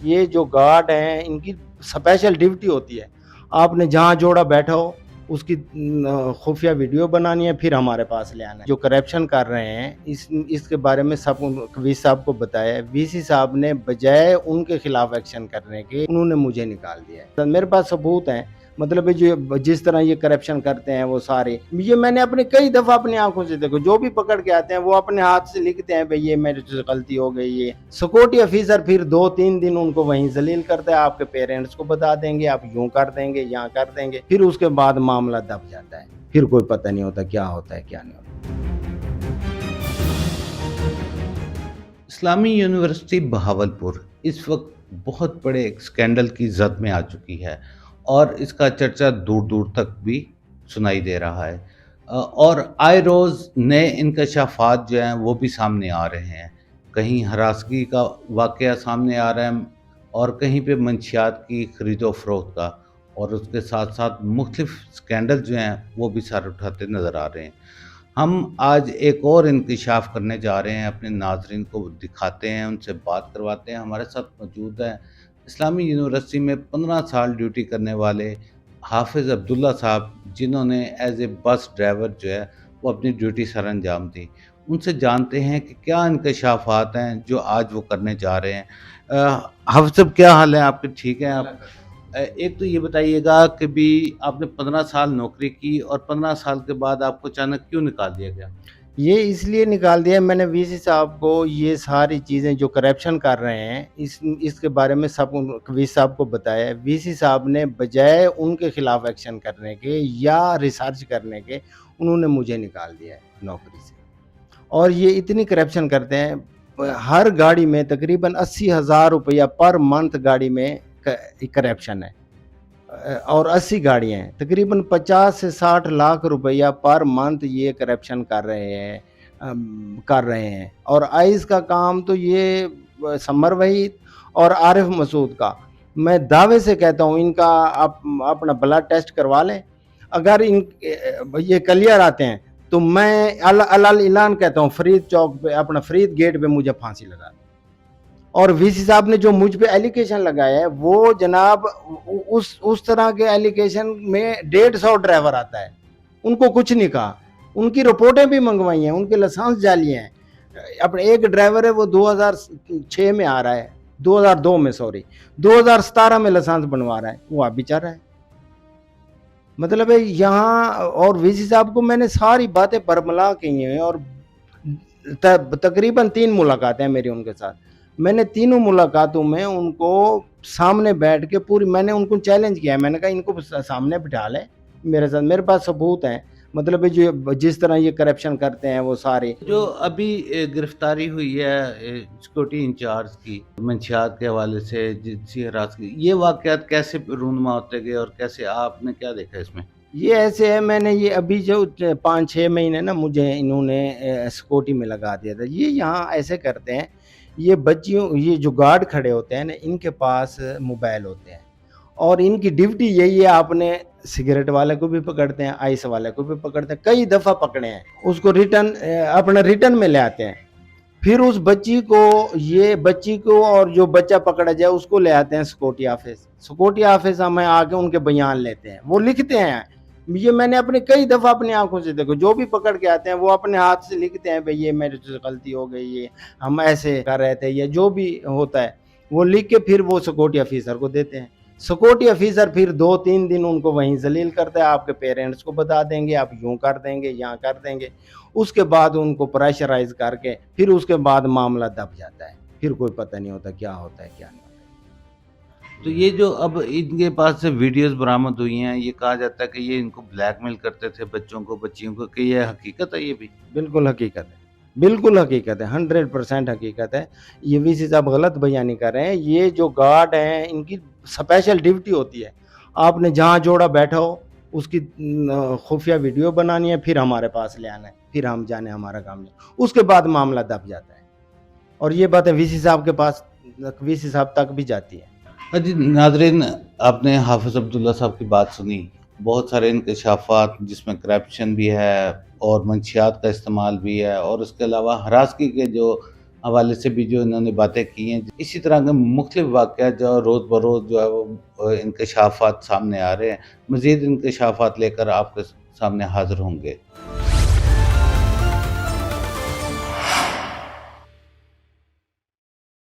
یہ جو گارڈ ہیں ان کی اسپیشل ڈیوٹی ہوتی ہے، آپ نے جہاں جوڑا بیٹھا ہو اس کی خفیہ ویڈیو بنانی ہے، پھر ہمارے پاس لے آنا ہے۔ جو کرپشن کر رہے ہیں اس کے بارے میں سب وی سی صاحب کو بتایا، وی سی صاحب نے بجائے ان کے خلاف ایکشن کرنے کے انہوں نے مجھے نکال دیا ہے۔ میرے پاس ثبوت ہیں، مطلب جو جس طرح یہ کرپشن کرتے ہیں وہ سارے، یہ میں نے اپنے کئی دفعہ اپنی آنکھوں سے دیکھو، جو بھی پکڑ کے آتے ہیں وہ اپنے ہاتھ سے لکھتے ہیں بھئی یہ میرے سے غلطی ہو گئی۔ یہ سیکورٹی افیسر پھر 2-3 دن ان کو وہیں ذلیل کرتا ہے، آپ کے پیرنٹس کو بتا دیں گے، آپ یوں کر دیں گے، یہاں کر دیں گے، پھر اس کے بعد معاملہ دب جاتا ہے، پھر کوئی پتہ نہیں ہوتا کیا ہوتا ہے کیا نہیں ہوتا۔ اسلامی یونیورسٹی بہاولپور اس وقت بہت بڑے ایک سکینڈل کی زد میں آ چکی ہے اور اس کا چرچا دور دور تک بھی سنائی دے رہا ہے، اور آئے روز نئے انکشافات جو ہیں وہ بھی سامنے آ رہے ہیں۔ کہیں ہراسگی کا واقعہ سامنے آ رہا ہے اور کہیں پہ منشیات کی خرید و فروخت کا، اور اس کے ساتھ ساتھ مختلف سکینڈل جو ہیں وہ بھی سر اٹھاتے نظر آ رہے ہیں۔ ہم آج ایک اور انکشاف کرنے جا رہے ہیں، اپنے ناظرین کو دکھاتے ہیں، ان سے بات کرواتے ہیں۔ ہمارے ساتھ موجود ہیں اسلامی یونیورسٹی میں 15 سال ڈیوٹی کرنے والے حافظ عبداللہ صاحب، جنہوں نے ایز اے بس ڈرائیور جو ہے وہ اپنی ڈیوٹی سر انجام دی۔ ان سے جانتے ہیں کہ کیا انکشافات ہیں جو آج وہ کرنے جا رہے ہیں۔ حافظ صاحب کیا حال ہے آپ کے؟ ٹھیک ہیں آپ؟ ایک تو یہ بتائیے گا کہ بھی آپ نے 15 سال نوکری کی اور 15 سال کے بعد آپ کو اچانک کیوں نکال دیا گیا؟ یہ اس لیے نکال دیا، میں نے وی سی صاحب کو یہ ساری چیزیں جو کرپشن کر رہے ہیں اس کے بارے میں سب وی سی صاحب کو بتایا، وی سی صاحب نے بجائے ان کے خلاف ایکشن کرنے کے یا ریسرچ کرنے کے انہوں نے مجھے نکال دیا ہے نوکری سے۔ اور یہ اتنی کرپشن کرتے ہیں، ہر گاڑی میں تقریباً 80,000 روپیہ پر منتھ گاڑی میں کرپشن ہے، اور 80 گاڑیاں ہیں، تقریباً 50 سے 60 لاکھ روپیہ پر منتھ یہ کرپشن کر رہے ہیں۔ اور آئس کا کام تو یہ سمر وحید اور عارف مسعود کا، میں دعوے سے کہتا ہوں ان کا اپنا بلڈ ٹیسٹ کروا لیں، اگر یہ کلیئر آتے ہیں تو میں اعلان کہتا ہوں فرید چوک پہ، اپنا فرید گیٹ پہ مجھے پھانسی لگا دیں۔ اور وی سی صاحب نے جو مجھ پہ ایلیگیشن لگایا ہے وہ جناب اس طرح کے ایلیگیشن میں 150 ڈرائیور آتا ہے، ان کو کچھ نہیں کہا، ان کی رپورٹیں بھی منگوائی ہیں، ان کے لائسنس جعلی ہیں۔ اپنے ایک ڈرائیور ہے وہ 2006 میں آ رہا ہے، 2002 میں 2017 میں لائسنس بنوا رہا ہے، وہ اب بھی چل رہا ہے۔ مطلب ہے یہاں، اور وی سی صاحب کو میں نے ساری باتیں برملا کی ہیں، اور تقریباً 3 ملاقاتیں ہیں میری ان کے ساتھ۔ میں نے تینوں ملاقاتوں میں ان کو سامنے بیٹھ کے میں نے ان کو چیلنج کیا ہے، میں نے کہا ان کو سامنے بٹھا لیں میرے ساتھ، میرے پاس ثبوت ہیں، مطلب جو جس طرح یہ کرپشن کرتے ہیں وہ سارے۔ جو ابھی گرفتاری ہوئی ہے سیکورٹی انچارج کی منشیات کے حوالے سے، جنسی ہراسگی، یہ واقعات کیسے رونما ہوتے گئے اور کیسے آپ نے کیا دیکھا اس میں؟ یہ ایسے ہے، میں نے یہ ابھی جو 5-6 مہینے نا مجھے انہوں نے سیکورٹی میں لگا دیا تھا۔ یہ یہاں ایسے کرتے ہیں، یہ بچیوں، یہ جو گارڈ کھڑے ہوتے ہیں نا، ان کے پاس موبائل ہوتے ہیں، اور ان کی ڈیوٹی یہی ہے، آپ نے سگریٹ والے کو بھی پکڑتے ہیں، آئس والے کو بھی پکڑتے ہیں، کئی دفعہ پکڑے ہیں، اس کو اپنا ریٹرن میں لے آتے ہیں، پھر اس بچی کو اور جو بچہ پکڑا جائے اس کو لے آتے ہیں سیکورٹی آفس ہمیں آ کے ان کے بیان لیتے ہیں، وہ لکھتے ہیں۔ یہ میں نے اپنے کئی دفعہ اپنی آنکھوں سے دیکھو، جو بھی پکڑ کے آتے ہیں وہ اپنے ہاتھ سے لکھتے ہیں بھئی یہ میرے سے غلطی ہو گئی، یہ ہم ایسے کر رہے تھے، یا جو بھی ہوتا ہے وہ لکھ کے پھر وہ سیکورٹی آفیسر کو دیتے ہیں۔ سیکورٹی آفیسر پھر 2-3 دن ان کو وہیں ذلیل کرتا ہے، آپ کے پیرنٹس کو بتا دیں گے، آپ یوں کر دیں گے، یہاں کر دیں گے، اس کے بعد ان کو پریشرائز کر کے پھر اس کے بعد معاملہ دب جاتا ہے، پھر کوئی پتہ نہیں ہوتا کیا ہوتا ہے کیا نہیں ہوتا۔ تو یہ جو اب ان کے پاس سے ویڈیوز برآمد ہوئی ہیں، یہ کہا جاتا ہے کہ یہ ان کو بلیک میل کرتے تھے بچوں کو، بچیوں کو، کہ یہ حقیقت ہے؟ یہ بھی بالکل حقیقت ہے، بالکل حقیقت ہے، 100% حقیقت ہے۔ یہ وی سی صاحب غلط بیانی کر رہے ہیں۔ یہ جو گارڈ ہیں ان کی اسپیشل ڈیوٹی ہوتی ہے، آپ نے جہاں جوڑا بیٹھا ہو اس کی خفیہ ویڈیو بنانی ہے، پھر ہمارے پاس لے آنا ہے، پھر ہم جانے ہمارا کام جانے، اس کے بعد معاملہ دب جاتا ہے، اور یہ باتیں وی سی صاحب کے پاس، وی سی صاحب تک بھی جاتی ہے۔ جی ناظرین، آپ نے حافظ عبداللہ صاحب کی بات سنی، بہت سارے انکشافات جس میں کرپشن بھی ہے اور منشیات کا استعمال بھی ہے، اور اس کے علاوہ ہراسگی کے جو حوالے سے بھی جو انہوں نے باتیں کی ہیں، اسی طرح کے مختلف واقعات جو روز بروز جو ہے وہ انکشافات سامنے آ رہے ہیں، مزید انکشافات لے کر آپ کے سامنے حاضر ہوں گے۔